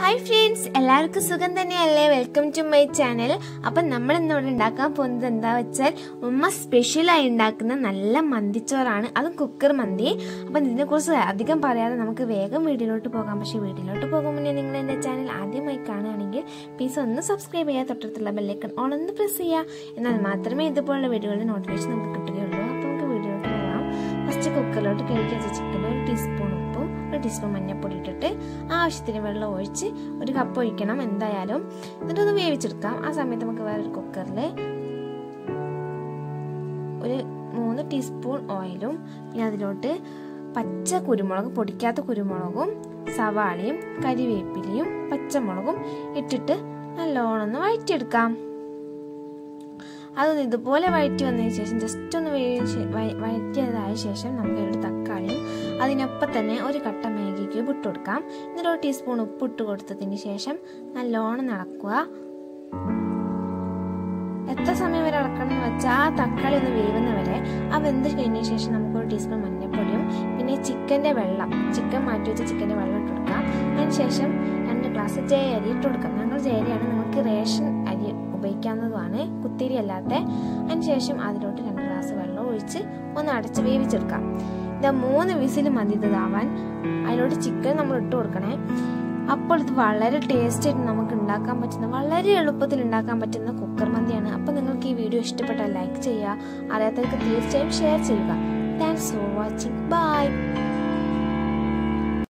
Hi friends, എല്ലാവർക്കും സുഖം തന്നെയല്ലേ? Welcome to my channel. അപ്പം നമ്മൾ ഇന്നിവിടെ ഉണ്ടാക്കാൻ പോകുന്നത് എന്താ വെച്ചാൽ ഉമ്മ സ്പെഷ്യലായി ഉണ്ടാക്കുന്ന നല്ല മന്തിച്ചോറാണ്, അതും കുക്കർ മന്തി. അപ്പം ഇതിനെക്കുറിച്ച് അധികം പറയാതെ നമുക്ക് വേഗം വീഡിയോയിലോട്ട് പോകാം. പക്ഷേ വീഡിയോയിലോട്ട് പോകും മുന്നേ നിങ്ങൾ എൻ്റെ ചാനൽ ആദ്യമായി കാണുകയാണെങ്കിൽ പ്ലീസ് ഒന്ന് സബ്സ്ക്രൈബ് ചെയ്യുക, തൊട്ടടുത്തുള്ള ബെല്ലൈക്കൺ ഓൺ ഒന്ന് പ്രസ് ചെയ്യുക. എന്നാൽ മാത്രമേ ഇതുപോലുള്ള വീഡിയോകളുടെ നോട്ടിഫിക്കേഷൻ നമുക്ക് കിട്ടുകയുള്ളൂ. അപ്പോൾ നമുക്ക് വീഡിയോയിലോട്ട് പോകാം. ഫസ്റ്റ് കുക്കറിലോട്ട് കഴുകി വെച്ച ചിക്കൻ 1 ടീസ്പൂൺ ഉപ്പും 1 ടീസ്പൂൺ മഞ്ഞൾപ്പൊടി ഇട്ടിട്ട് ആവശ്യത്തിന് വെള്ളം ഒഴിച്ച് 1 കപ്പ് ഒഴിക്കണം എന്തായാലും. എന്നിട്ടൊന്ന് വേവിച്ചെടുക്കാം. ആ സമയത്ത് നമുക്ക് വേറൊരു കുക്കറിൽ 3 ടീസ്പൂൺ ഓയിലും പിന്നെ അതിലോട്ട് പച്ച കുരുമുളക്, പൊടിക്കാത്ത കുരുമുളകും സവാളയും കരിവേപ്പിലയും പച്ചമുളകും ഇട്ടിട്ട് നല്ലോണം ഒന്ന് വഴറ്റിയെടുക്കാം. അത് ഇതുപോലെ വഴറ്റി വന്നതിന് ശേഷം ജസ്റ്റ് ഒന്ന് വഴറ്റിയതായ ശേഷം നമുക്ക് ഒരു തക്കാളിയും അതിനൊപ്പം തന്നെ 1 കട്ട മാഗി ക്യൂബ് ഇട്ട് കൊടുക്കാം. എന്നിട്ട് 1 ടീസ്പൂൺ ഉപ്പ് ഇട്ട് കൊടുത്തതിന് ശേഷം നല്ലോണം ഇളക്കുക. എത്ര സമയം വരെ ഇളക്കണം എന്ന് വെച്ചാൽ ആ തക്കാളി ഒന്ന് വേവുന്ന വരെ. ആ വെന്ത് കഴിഞ്ഞ ശേഷം നമുക്ക് 1 ടീസ്പൂൺ മഞ്ഞൾപ്പൊടിയും പിന്നെ ചിക്കൻ മാറ്റി വെച്ച ചിക്കൻ്റെ വെള്ളം ഇട്ട് കൊടുക്കാം. അതിനുശേഷം 2 ഗ്ലാസ് ജയ അരി ഇട്ട് കൊടുക്കാം. ഞങ്ങൾ ജയ അരിയാണ്, നിങ്ങൾക്ക് റേഷൻ അരി ഉപയോഗിക്കാവുന്നതുമാണ്, കുത്തിരി അല്ലാത്ത. അതിനുശേഷം അതിലോട്ട് 2 ഗ്ലാസ് വെള്ളം ഒഴിച്ച് ഒന്ന് അടച്ച് വേവിച്ചെടുക്കാം. 3 വിസിൽ മതി ഇതാവാൻ. അതിലോട്ട് ചിക്കൻ നമ്മൾ ഇട്ട് കൊടുക്കണേ. അപ്പോൾ ഇത് വളരെ ടേസ്റ്റ് ആയിട്ട് നമുക്ക് ഉണ്ടാക്കാൻ പറ്റുന്ന, വളരെ എളുപ്പത്തിൽ ഉണ്ടാക്കാൻ പറ്റുന്ന കുക്കർ മന്തിയാണ്. അപ്പോൾ നിങ്ങൾക്ക് ഈ വീഡിയോ ഇഷ്ടപ്പെട്ടാൽ ലൈക്ക് ചെയ്യുക, അറിയാത്തവർക്ക് തീർച്ചയായും ഷെയർ ചെയ്യുക. Thanks for watching. ബൈ.